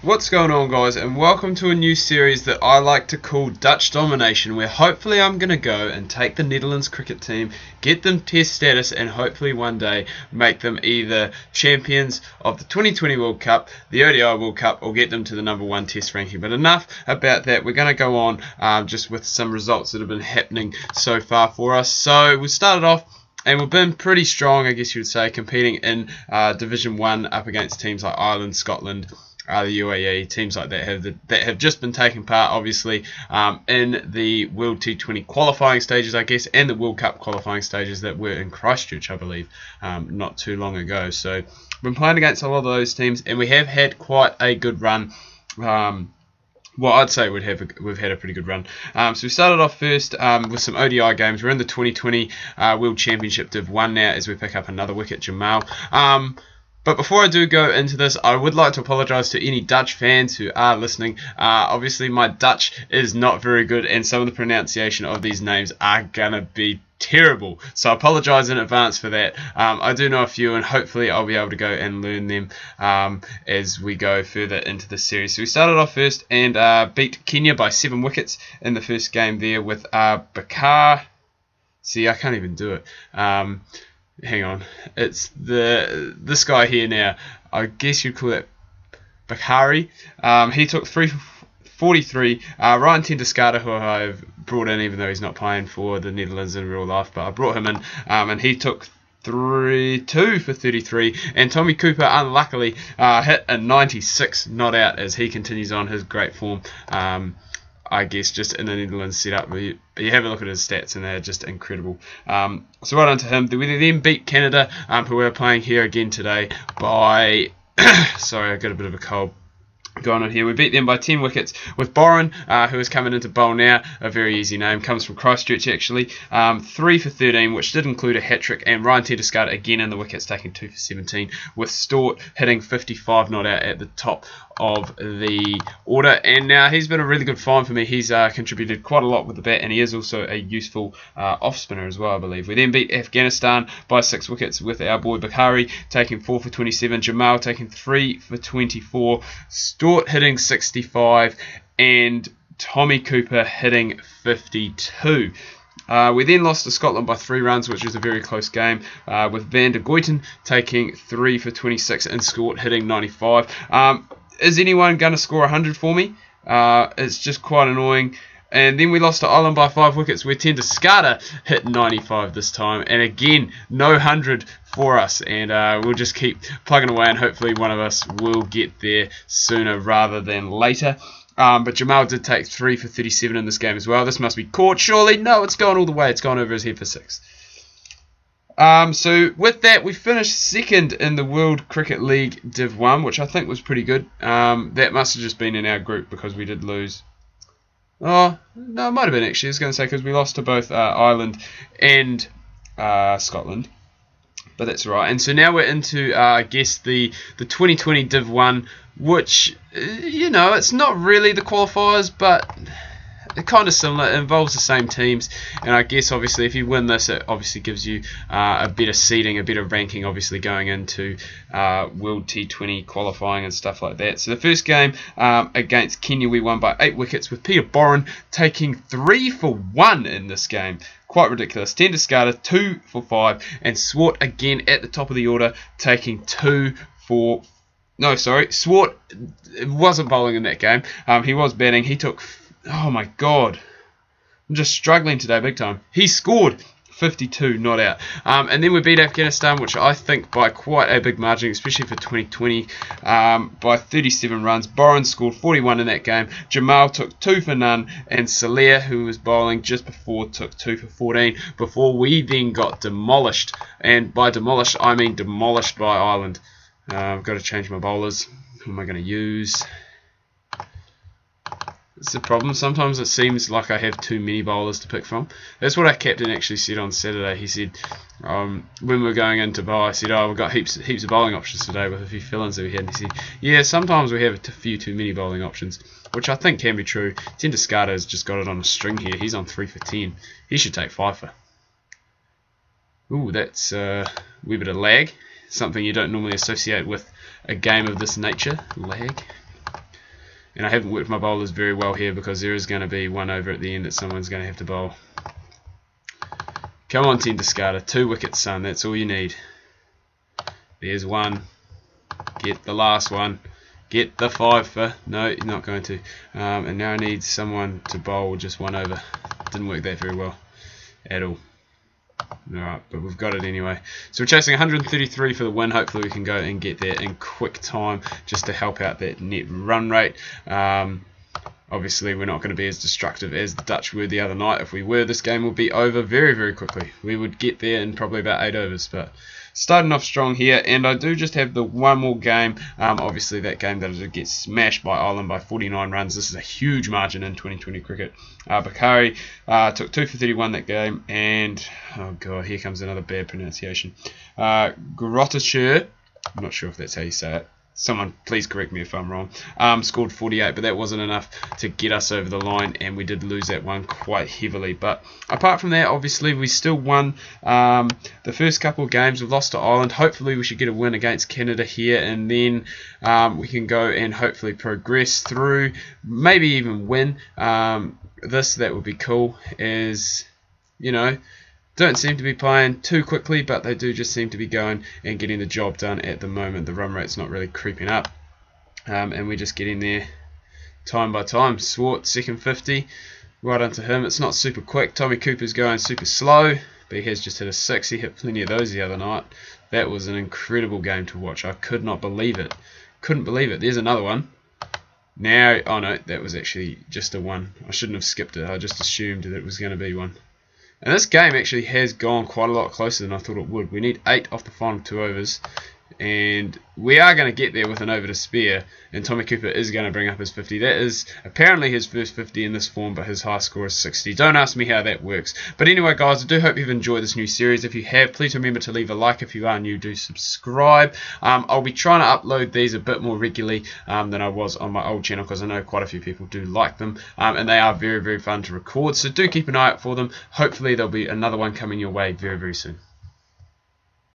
What's going on, guys, and welcome to a new series that I like to call Dutch Domination, where hopefully I'm going to go and take the Netherlands cricket team, get them test status, and hopefully one day make them either champions of the 2020 World Cup, the ODI World Cup, or get them to the #1 test ranking. But enough about that. We're going to go on just with some results that have been happening so far for us. So we started off, and we've been pretty strong, I guess you would say, competing in Division 1 up against teams like Ireland, Scotland, the UAE, teams like that have just been taking part, obviously, in the World T20 qualifying stages, I guess, and the World Cup qualifying stages that were in Christchurch, I believe, not too long ago. So we've been playing against a lot of those teams, and we have had quite a good run. Well, I'd say we've had a pretty good run. So we started off first with some ODI games. We're in the 2020 World Championship Div 1 now as we pick up another wicket, Jamal. But before I do go into this, I would like to apologise to any Dutch fans who are listening. Obviously, my Dutch is not very good, and some of the pronunciation of these names are going to be terrible. So I apologise in advance for that. I do know a few, and hopefully I'll be able to go and learn them as we go further into the series. So we started off first and beat Kenya by 7 wickets in the first game there with Bakar. See, I can't even do it. Hang on, it's this guy here now. I guess you'd call it Bakari. He took 3 for 43. Ryan Tenduscarter, who I've brought in even though he's not playing for the Netherlands in real life, but I brought him in, and he took 2 for 33. And Tommy Cooper unluckily hit a 96 not out as he continues on his great form. I guess just in the Netherlands setup, but you have a look at his stats and they're just incredible. So well done to him. We then beat Canada, who we're playing here again today by sorry, I got a bit of a cold going on here. We beat them by 10 wickets with Boren, who is coming into bowl now. A very easy name, comes from Christchurch actually. 3 for 13, which did include a hat-trick, and Ryan Tedescarter again in the wickets, taking 2 for 17, with Stort hitting 55 not out at the top of the order. And now he's been a really good find for me. He's contributed quite a lot with the bat, and he is also a useful off-spinner as well, I believe. We then beat Afghanistan by 6 wickets with our boy Bakari taking 4 for 27, Jamal taking 3 for 24, Stort hitting 65, and Tommy Cooper hitting 52. We then lost to Scotland by 3 runs, which was a very close game, with Van der Goyten taking 3 for 26 and Stort hitting 95. Is anyone going to score 100 for me? It's just quite annoying. And then we lost to Ireland by 5 wickets, where Tenduscarter hit 95 this time. And again, no 100 for us. And we'll just keep plugging away, and hopefully one of us will get there sooner rather than later. But Jamal did take 3 for 37 in this game as well. This must be caught, surely. No, it's gone all the way. It's gone over his head for 6. So with that, we finished second in the World Cricket League Div 1, which I think was pretty good. That must have just been in our group because we did lose. Oh, no, it might have been actually. I was going to say because we lost to both Ireland and Scotland. But that's right. And so now we're into, I guess, the 2020 Div 1, which, you know, it's not really the qualifiers, but it's kind of similar. It involves the same teams, and I guess obviously if you win this, it obviously gives you a better seeding, a better ranking, obviously going into World T20 qualifying and stuff like that. So the first game against Kenya, we won by 8 wickets with Peter Boren taking 3 for 1 in this game. Quite ridiculous. Tenduscarter 2 for 5, and Swart again at the top of the order taking 2 for. No, sorry, Swart wasn't bowling in that game. He was batting. He took. Oh my god, I'm just struggling today big time. He scored 52 not out, and then we beat Afghanistan, which I think by quite a big margin, especially for 2020, by 37 runs. Boren scored 41 in that game. Jamal took 2 for none, and Saleh, who was bowling just before, took 2 for 14 before we then got demolished. And by demolished, I mean demolished by Ireland. I've got to change my bowlers. Who am I going to use? It's the problem. Sometimes it seems like I have too many bowlers to pick from. That's what our captain actually said on Saturday. He said, when we were going into bowl, I said, oh, we've got heaps of bowling options today with a few fill-ins that we had. And he said, yeah, sometimes we have a few too many bowling options, which I think can be true. Tenduscarter has just got it on a string here. He's on 3 for 10. He should take 5 for. Ooh, that's a wee bit of lag. Something you don't normally associate with a game of this nature. Lag. And I haven't worked my bowlers very well here because there is going to be one over at the end that someone's going to have to bowl. Come on, 10 discarder. 2 wickets, son. That's all you need. There's one. Get the last one. Get the 5 for... No, you're not going to. And now I need someone to bowl just 1 over. Didn't work that very well at all. Alright, but we've got it anyway. So we're chasing 133 for the win. Hopefully we can go and get there in quick time just to help out that net run rate. Obviously we're not going to be as destructive as the Dutch were the other night. If we were, this game would be over very, very quickly. We would get there in probably about 8 overs. But starting off strong here, and I do just have the one more game. Obviously that game that did get smashed by Ireland by 49 runs. This is a huge margin in 2020 cricket. Bakari took 2 for 31 that game, and oh god, here comes another bad pronunciation. Grotashire, I'm not sure if that's how you say it. Someone please correct me if I'm wrong. Scored 48, but that wasn't enough to get us over the line, and we did lose that one quite heavily. But apart from that, obviously we still won the first couple of games. We've lost to Ireland. Hopefully we should get a win against Canada here, and then we can go and hopefully progress through, maybe even win this. That would be cool, as you know, don't seem to be playing too quickly, but they do just seem to be going and getting the job done at the moment. The run rate's not really creeping up, and we're just getting there time by time. Swart, second 50, right onto him. It's not super quick. Tommy Cooper's going super slow, but he has just hit a 6. He hit plenty of those the other night. That was an incredible game to watch. I could not believe it. Couldn't believe it. There's another one. Now, oh no, that was actually just a 1. I shouldn't have skipped it. I just assumed that it was going to be 1. And this game actually has gone quite a lot closer than I thought it would. We need 8 off the final 2 overs, and we are going to get there with an over to spare, and Tommy Cooper is going to bring up his 50. That is apparently his first 50 in this form, but his high score is 60. Don't ask me how that works. But anyway, guys, I do hope you've enjoyed this new series. If you have, please remember to leave a like. If you are new, do subscribe. I'll be trying to upload these a bit more regularly than I was on my old channel, because I know quite a few people do like them, and they are very, very fun to record. So do keep an eye out for them. Hopefully there'll be another one coming your way very, very soon.